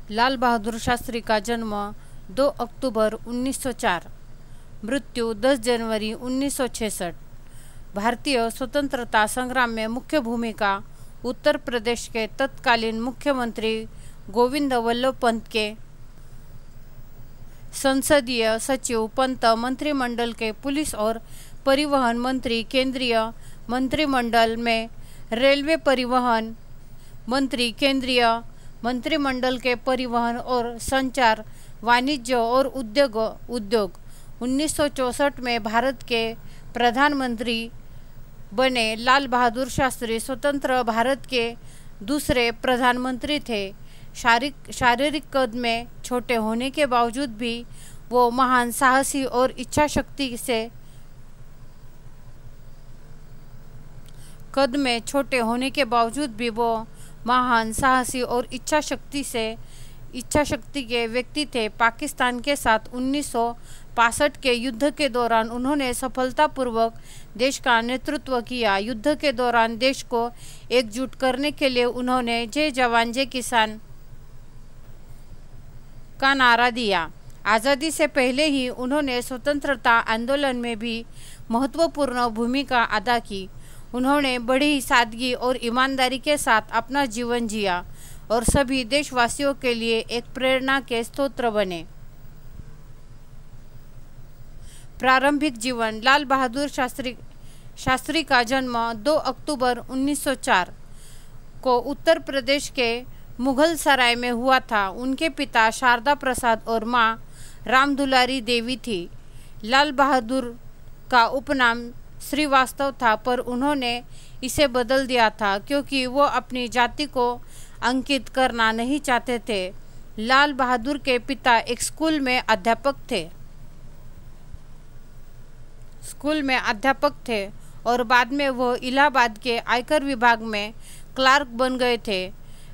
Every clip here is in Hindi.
लाल बहादुर शास्त्री का जन्म 2 अक्टूबर 1904, मृत्यु 10 जनवरी 1966। भारतीय स्वतंत्रता संग्राम में मुख्य भूमिका उत्तर प्रदेश के तत्कालीन मुख्यमंत्री गोविंद वल्लभ पंत के, संसदीय सचिव पंत, मंत्रिमंडल के पुलिस और परिवहन मंत्री, केंद्रीय मंत्रिमंडल में रेलवे परिवहन मंत्री, केंद्रीय मंत्रिमंडल के परिवहन और संचार, वाणिज्य और उद्योग 1964 में भारत के प्रधानमंत्री बने। लाल बहादुर शास्त्री स्वतंत्र भारत के दूसरे प्रधानमंत्री थे। शारीरिक कद में छोटे होने के बावजूद भी वो महान साहसी और इच्छा शक्ति से इच्छा शक्ति के व्यक्ति थे। पाकिस्तान के साथ 1965 के युद्ध के दौरान उन्होंने सफलतापूर्वक देश का नेतृत्व किया। युद्ध के दौरान देश को एकजुट करने के लिए उन्होंने जय जवान जय किसान का नारा दिया। आज़ादी से पहले ही उन्होंने स्वतंत्रता आंदोलन में भी महत्वपूर्ण भूमिका अदा की। उन्होंने बड़ी सादगी और ईमानदारी के साथ अपना जीवन जिया और सभी देशवासियों के लिए एक प्रेरणा के स्रोत बने। प्रारंभिक जीवन। लाल बहादुर शास्त्री का जन्म 2 अक्टूबर 1904 को उत्तर प्रदेश के मुगल सराय में हुआ था। उनके पिता शारदा प्रसाद और माँ रामदुलारी देवी थी। लाल बहादुर का उपनाम श्रीवास्तव था, पर उन्होंने इसे बदल दिया था क्योंकि वो अपनी जाति को अंकित करना नहीं चाहते थे। लाल बहादुर के पिता एक स्कूल में अध्यापक थे और बाद में वो इलाहाबाद के आयकर विभाग में क्लार्क बन गए थे।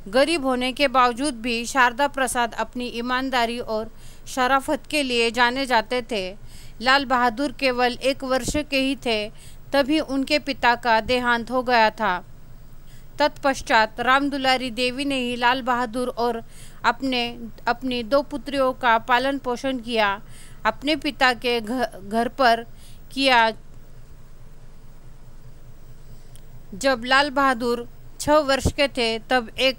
गरीब होने के बावजूद भी शारदा प्रसाद अपनी ईमानदारी और शराफत के लिए जाने जाते थे। लाल बहादुर केवल 1 वर्ष के ही थे तभी उनके पिता का देहांत हो गया था। तत्पश्चात रामदुलारी देवी ने ही लाल बहादुर और अपनी 2 पुत्रियों का पालन पोषण किया। अपने पिता के घर पर किया। जब लाल बहादुर 6 वर्ष के थे तब एक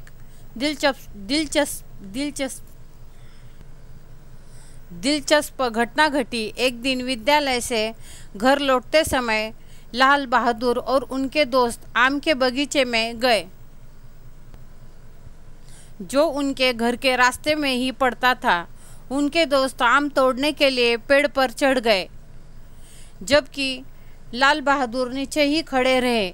दिलचस्प घटना घटी। एक दिन विद्यालय से घर लौटते समय लाल बहादुर और उनके दोस्त आम के बगीचे में गए, जो उनके घर के रास्ते में ही पड़ता था। उनके दोस्त आम तोड़ने के लिए पेड़ पर चढ़ गए, जबकि लाल बहादुर नीचे ही खड़े रहे।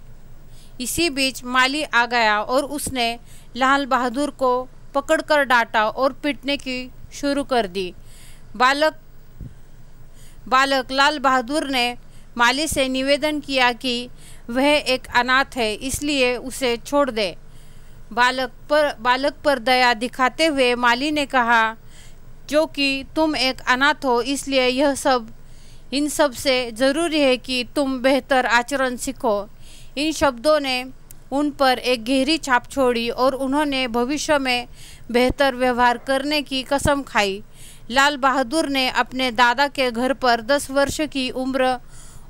इसी बीच माली आ गया और उसने लाल बहादुर को पकड़कर डांटा और पीटने की शुरू कर दी। बालक लाल बहादुर ने माली से निवेदन किया कि वह एक अनाथ है, इसलिए उसे छोड़ दे। बालक पर दया दिखाते हुए माली ने कहा, जो कि तुम एक अनाथ हो, इसलिए इन सब से ज़रूरी है कि तुम बेहतर आचरण सीखो। इन शब्दों ने उन पर एक गहरी छाप छोड़ी और उन्होंने भविष्य में बेहतर व्यवहार करने की कसम खाई। लाल बहादुर ने अपने दादा के घर पर 10 वर्ष की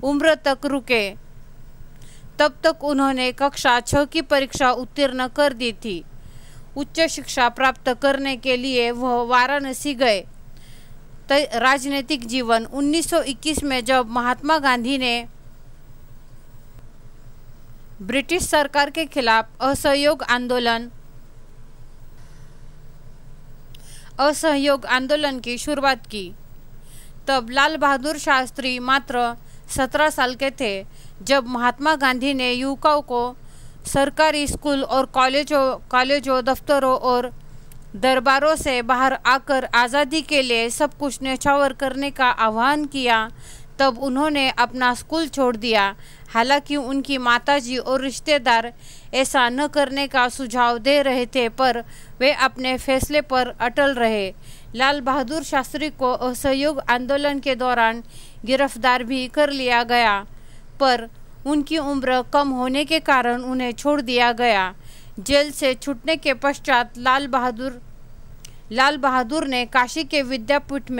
उम्र तक रुके। तब तक उन्होंने कक्षा 6 की परीक्षा उत्तीर्ण कर दी थी। उच्च शिक्षा प्राप्त करने के लिए वह वाराणसी गए। राजनीतिक जीवन। 1921 में जब महात्मा गांधी ने ब्रिटिश सरकार के खिलाफ असहयोग आंदोलन की शुरुआत की, तब लाल बहादुर शास्त्री मात्र 17 साल के थे। जब महात्मा गांधी ने युवकों को सरकारी स्कूल और कॉलेजों, दफ्तरों और दरबारों से बाहर आकर आज़ादी के लिए सब कुछ न्यौछावर करने का आह्वान किया, तब उन्होंने अपना स्कूल छोड़ दिया। हालांकि उनकी माताजी और रिश्तेदार ऐसा न करने का सुझाव दे रहे थे, पर वे अपने फैसले पर अटल रहे। लाल बहादुर शास्त्री को असहयोग आंदोलन के दौरान गिरफ्तार भी कर लिया गया, पर उनकी उम्र कम होने के कारण उन्हें छोड़ दिया गया। जेल से छूटने के पश्चात लाल बहादुर लाल बहादुर ने काशी के विद्यापीठ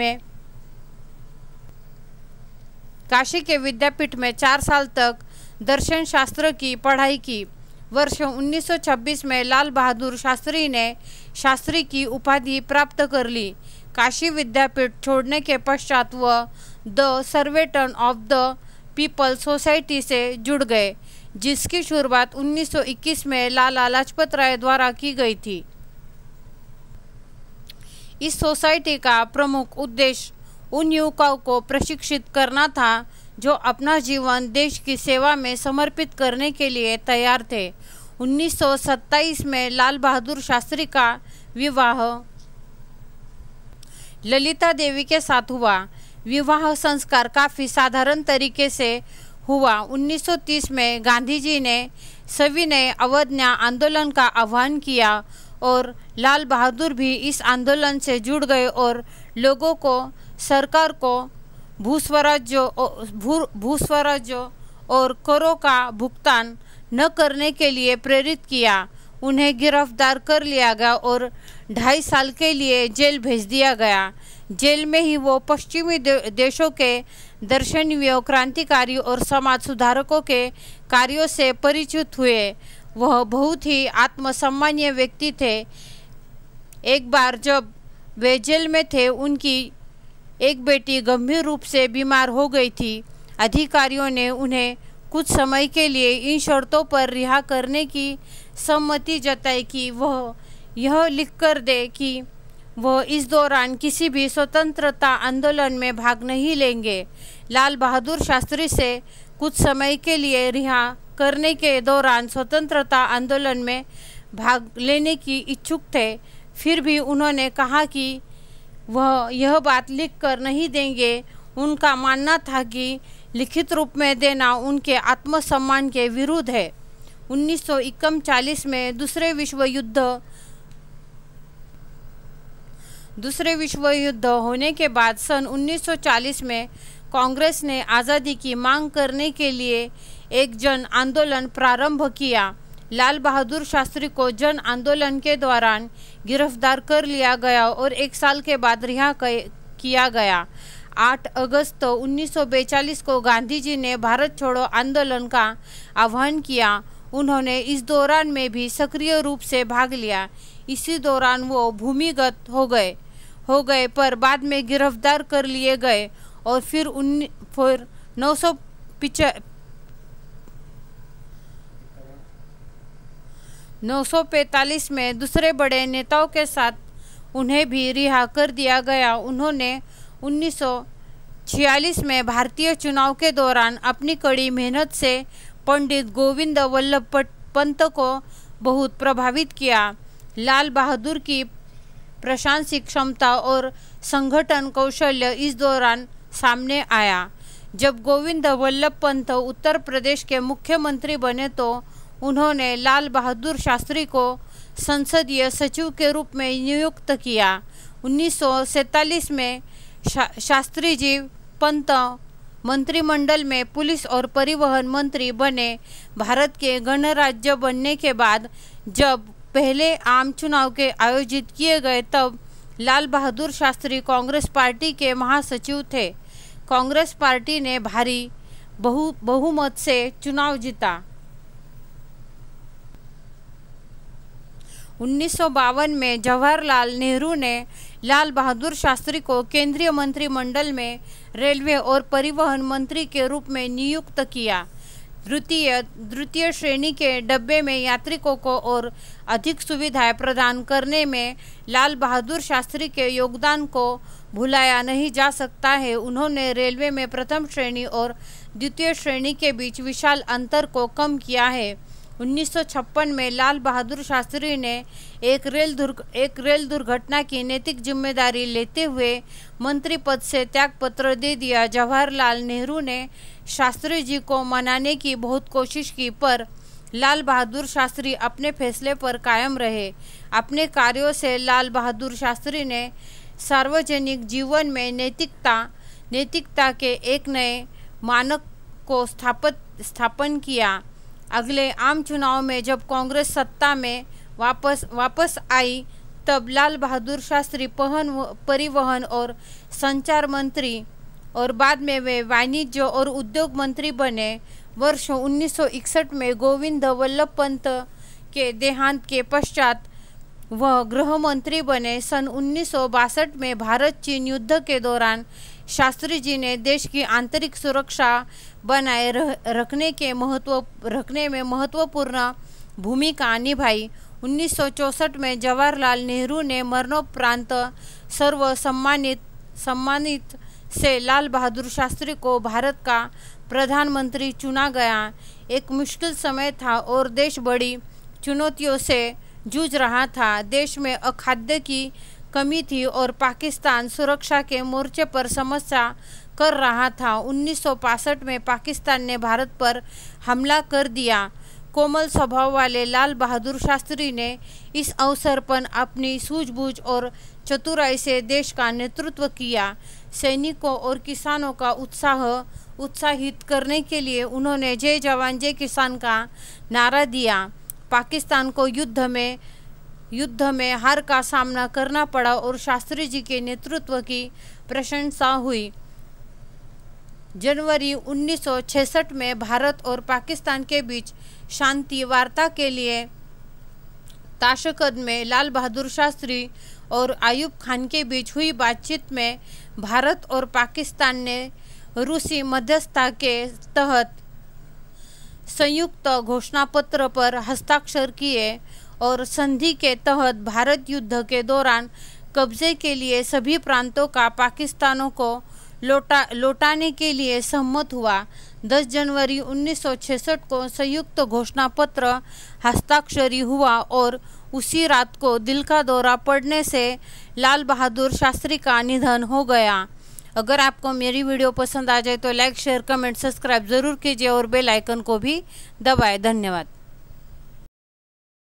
में 4 साल तक दर्शन शास्त्र की पढ़ाई की। वर्ष 1926 में लाल बहादुर शास्त्री ने शास्त्री की उपाधि प्राप्त कर ली। काशी विद्यापीठ छोड़ने के पश्चात वह the servant of the people society से जुड़ गए, जिसकी शुरुआत 1921 में लाला लाजपत राय द्वारा की गई थी। इस सोसाइटी का प्रमुख उद्देश्य उन युवकों को प्रशिक्षित करना था जो अपना जीवन देश की सेवा में समर्पित करने के लिए तैयार थे। 1927 में लाल बहादुर शास्त्री का विवाह ललिता देवी के साथ हुआ। विवाह संस्कार काफ़ी साधारण तरीके से हुआ। 1930 में गांधी जी ने सविनय अवज्ञा आंदोलन का आह्वान किया और लाल बहादुर भी इस आंदोलन से जुड़ गए और लोगों को सरकार को भूस्वराज्य और करों का भुगतान न करने के लिए प्रेरित किया। उन्हें गिरफ्तार कर लिया गया और 2.5 साल के लिए जेल भेज दिया गया। जेल में ही वो पश्चिमी देशों के दर्शनीय क्रांतिकारी और समाज सुधारकों के कार्यों से परिचित हुए। वह बहुत ही आत्मसम्मानीय व्यक्ति थे। एक बार जब वे जेल में थे, उनकी एक बेटी गंभीर रूप से बीमार हो गई थी। अधिकारियों ने उन्हें कुछ समय के लिए इन शर्तों पर रिहा करने की सम्मति जताई कि वह यह लिख कर दे कि वह इस दौरान किसी भी स्वतंत्रता आंदोलन में भाग नहीं लेंगे। लाल बहादुर शास्त्री से कुछ समय के लिए रिहा करने के दौरान स्वतंत्रता आंदोलन में भाग लेने की इच्छुक थे। फिर भी उन्होंने कहा कि वह यह बात लिख कर नहीं देंगे। उनका मानना था कि लिखित रूप में देना उनके आत्मसम्मान के विरुद्ध है। 1939 में दूसरे विश्व युद्ध होने के बाद सन 1940 में कांग्रेस ने आज़ादी की मांग करने के लिए एक जन आंदोलन प्रारंभ किया। लाल बहादुर शास्त्री को जन आंदोलन के दौरान गिरफ्तार कर लिया गया और 1 साल के बाद रिहा किया गया। 8 अगस्त 1942 को गांधी जी ने भारत छोड़ो आंदोलन का आह्वान किया। उन्होंने इस दौरान में भी सक्रिय रूप से भाग लिया। इसी दौरान वो भूमिगत हो गए पर बाद में गिरफ्तार कर लिए गए और फिर 1945 में दूसरे बड़े नेताओं के साथ उन्हें भी रिहा कर दिया गया। उन्होंने 1946 में भारतीय चुनाव के दौरान अपनी कड़ी मेहनत से पंडित गोविंद वल्लभ पंत को बहुत प्रभावित किया। लाल बहादुर की प्रशासनिक क्षमता और संगठन कौशल्य इस दौरान सामने आया। जब गोविंद वल्लभ पंत उत्तर प्रदेश के मुख्यमंत्री बने तो उन्होंने लाल बहादुर शास्त्री को संसदीय सचिव के रूप में नियुक्त किया। 1947 में शास्त्री जी पंत मंत्रिमंडल में पुलिस और परिवहन मंत्री बने। भारत के गणराज्य बनने के बाद जब पहले आम चुनाव के आयोजित किए गए तब लाल बहादुर शास्त्री कांग्रेस पार्टी के महासचिव थे। कांग्रेस पार्टी ने भारी बहुमत से चुनाव जीता। 1952 में जवाहरलाल नेहरू ने लाल बहादुर शास्त्री को केंद्रीय मंत्रिमंडल में रेलवे और परिवहन मंत्री के रूप में नियुक्त किया। द्वितीय श्रेणी के डब्बे में यात्रिकों को और अधिक सुविधाएं प्रदान करने में लाल बहादुर शास्त्री के योगदान को भुलाया नहीं जा सकता है। उन्होंने रेलवे में प्रथम श्रेणी और द्वितीय श्रेणी के बीच विशाल अंतर को कम किया है। 1956 में लाल बहादुर शास्त्री ने एक रेल दुर्घटना की नैतिक जिम्मेदारी लेते हुए मंत्री पद से त्यागपत्र दे दिया। जवाहरलाल नेहरू ने शास्त्री जी को मनाने की बहुत कोशिश की पर लाल बहादुर शास्त्री अपने फैसले पर कायम रहे। अपने कार्यों से लाल बहादुर शास्त्री ने सार्वजनिक जीवन में नैतिकता के एक नए मानक को स्थापन किया। अगले आम चुनाव में जब कांग्रेस सत्ता में वापस आई तब लाल बहादुर शास्त्री परिवहन और संचार मंत्री और बाद में वे वाणिज्य और उद्योग मंत्री बने। वर्ष 1961 में गोविंद वल्लभ पंत के देहांत के पश्चात वह गृह मंत्री बने। सन 1962 में भारत चीन युद्ध के दौरान शास्त्री जी ने देश की आंतरिक सुरक्षा बनाए रखने में महत्वपूर्ण भूमिका निभाई। 1964 में जवाहरलाल नेहरू ने मरणोपरांत सर्व सम्मानित से लाल बहादुर शास्त्री को भारत का प्रधानमंत्री चुना गया। एक मुश्किल समय था और देश बड़ी चुनौतियों से जूझ रहा था। देश में अखाद्य की कमी थी और पाकिस्तान सुरक्षा के मोर्चे पर समस्या कर रहा था। 1965 में पाकिस्तान ने भारत पर हमला कर दिया। कोमल स्वभाव वाले लाल बहादुर शास्त्री ने इस अवसर पर अपनी सूझबूझ और चतुराई से देश का नेतृत्व किया। सैनिकों और किसानों का उत्साहित करने के लिए उन्होंने जय जवान जय किसान का नारा दिया। पाकिस्तान को युद्ध में हार का सामना करना पड़ा और शास्त्री जी के नेतृत्व की प्रशंसा हुई। जनवरी 1966 में भारत और पाकिस्तान के बीच शांति वार्ता के लिए ताशकंद में लाल बहादुर शास्त्री और आयूब खान के बीच हुई बातचीत में भारत और पाकिस्तान ने रूसी मध्यस्थता के तहत संयुक्त घोषणापत्र पर हस्ताक्षर किए और संधि के तहत भारत युद्ध के दौरान कब्जे के लिए सभी प्रांतों का पाकिस्तानों को लौटाने के लिए सहमत हुआ। 10 जनवरी 1966 को संयुक्त घोषणापत्र हस्ताक्षरी हुआ और उसी रात को दिल का दौरा पड़ने से लाल बहादुर शास्त्री का निधन हो गया। अगर आपको मेरी वीडियो पसंद आ जाए तो लाइक शेयर कमेंट सब्सक्राइब ज़रूर कीजिए और बेल आइकन को भी दबाएं। धन्यवाद।